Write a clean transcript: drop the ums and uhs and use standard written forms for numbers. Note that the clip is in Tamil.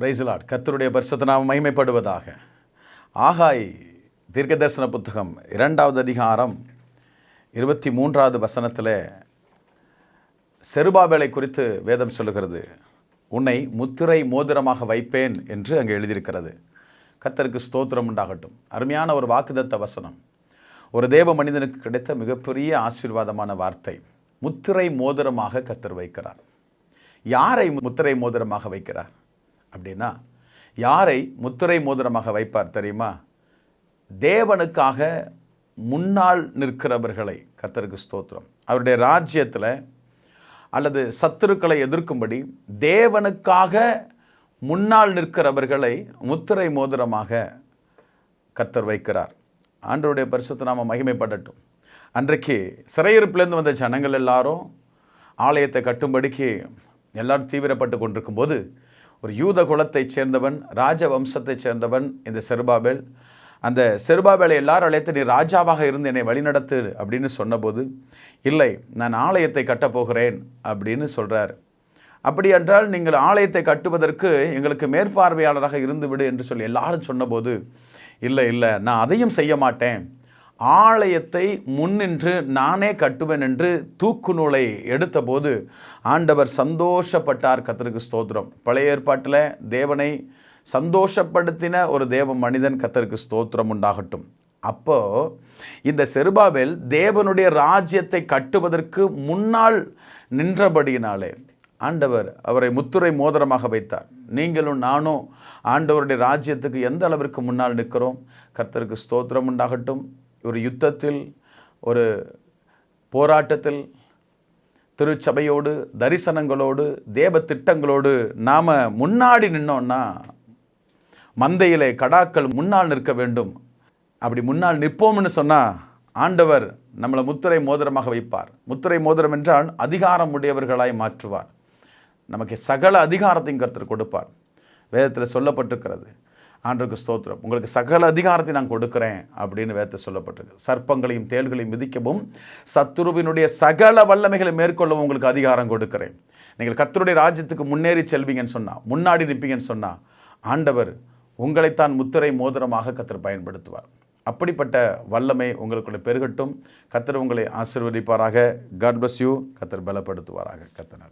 Praise the Lord. கர்த்தருடைய பரிசுத்த நாமம் மகிமைப்படுவதாக. ஆகாய் தீர்க்கதரிசன புத்தகம் 2வது அதிகாரம் 23வது வசனத்தில் செருபாபேலை குறித்து வேதம் சொல்லுகிறது. உன்னை முத்திரை மோதிரமாக வைப்பேன் என்று அங்கே எழுதியிருக்கிறது. கர்த்தருக்கு ஸ்தோத்திரம் உண்டாகட்டும். அருமையான ஒரு வாக்குத்தத்த வசனம். ஒரு தேவ மனிதனுக்கு கிடைத்த மிகப்பெரிய ஆசீர்வாதமான வார்த்தை. முத்திரை மோதிரமாக கர்த்தர் வைக்கிறார். யாரை முத்திரை மோதிரமாக வைக்கிறார் அப்படின்னா, யாரை முத்திரை மோதிரமாக வைப்பார் தெரியுமா? தேவனுக்காக முன்னால் நிற்கிறவர்களை. கர்த்தருக்கு ஸ்தோத்திரம். அவருடைய ராஜ்யத்தில் அல்லது சத்துருக்களை எதிர்க்கும்படி தேவனுக்காக முன்னால் நிற்கிறவர்களை முத்திரை மோதிரமாக கர்த்தர் வைக்கிறார். ஆண்டவருடைய பரிசுத்த நாமம் மகிமைப்படட்டும். அன்றைக்கு சிறையிருப்பிலிருந்து வந்த ஜனங்கள் எல்லாரும் ஆலயத்தை கட்டும்படிக்கு எல்லாரும் தீவிரப்பட்டு கொண்டிருக்கும்போது, ஒரு யூத குலத்தைச் சேர்ந்தவன், ராஜவம்சத்தைச் சேர்ந்தவன் இந்த செருபாபேல். அந்த செருபாபேலை எல்லாரும் அழைத்து, நீ ராஜாவாக இருந்து என்னை வழிநடத்து அப்படின்னு சொன்னபோது, இல்லை, நான் ஆலயத்தை கட்டப்போகிறேன் அப்படின்னு சொல்கிறார். அப்படி என்றால் நீங்கள் ஆலயத்தை கட்டுவதற்கு எங்களுக்கு மேற்பார்வையாளராக இருந்து விடு என்று சொல்லி எல்லாரும் சொன்னபோது, இல்லை இல்லை, நான் அதையும் செய்ய மாட்டேன், ஆலயத்தை முன்னின்று நானே கட்டுவேன் என்று தூக்கு நூலை எடுத்தபோது ஆண்டவர் சந்தோஷப்பட்டார். கர்த்தருக்கு ஸ்தோத்திரம். பழைய ஏற்பாட்டில் தேவனை சந்தோஷப்படுத்தின ஒரு தேவ மனிதன். கர்த்தருக்கு ஸ்தோத்திரம் உண்டாகட்டும். அப்போ இந்த செருபாபேல் தேவனுடைய ராஜ்யத்தை கட்டுவதற்கு முன்னால் நின்றபடியினாலே ஆண்டவர் அவரை முத்திரை மோதிரமாக வைத்தார். நீங்களும் நானும் ஆண்டவருடைய ராஜ்யத்துக்கு எந்த அளவிற்கு முன்னால் நிற்கிறோம்? கர்த்தருக்கு ஸ்தோத்திரம் உண்டாகட்டும். ஒரு யுத்தத்தில், ஒரு போராட்டத்தில், திருச்சபையோடு, தரிசனங்களோடு, தேவ திட்டங்களோடு நாம் முன்னாடி நின்னோன்னா, மந்தையிலே கடாக்கள் முன்னால் நிற்க வேண்டும். அப்படி முன்னால் நிற்போம்னு சொன்னால் ஆண்டவர் நம்மளை முத்திரை மோதிரமாக வைப்பார். முத்திரை மோதிரம் என்றால் அதிகாரம் உடையவர்களாய் மாற்றுவார். நமக்கு சகல அதிகாரத்தையும் கர்த்தர் கொடுப்பார். வேதத்தில் சொல்லப்பட்டிருக்கிறது. ஆண்டவருக்கு ஸ்தோத்திரம். உங்களுக்கு சகல அதிகாரத்தை நான் கொடுக்குறேன் அப்படின்னு வேதத்தில் சொல்லப்பட்டிருக்கு. சர்ப்பங்களையும் தேள்களையும் மிதிக்கவும் சத்துருவினுடைய சகல வல்லமைகளை மேற்கொள்ளவும் உங்களுக்கு அதிகாரம் கொடுக்குறேன். நீங்கள் கர்த்தருடைய ராஜ்யத்துக்கு முன்னேறி செல்வீங்கன்னு சொன்னால், முன்னாடி நிற்பீங்கன்னு சொன்னால், ஆண்டவர் உங்களைத்தான் முத்திரை மோதிரமாக கர்த்தர் பயன்படுத்துவார். அப்படிப்பட்ட வல்லமை உங்களுக்குள்ளே பெருகட்டும். கர்த்தர் உங்களை ஆசீர்வதிப்பாராக. God bless you. கர்த்தர் பலப்படுத்துவாராக. கர்த்தர்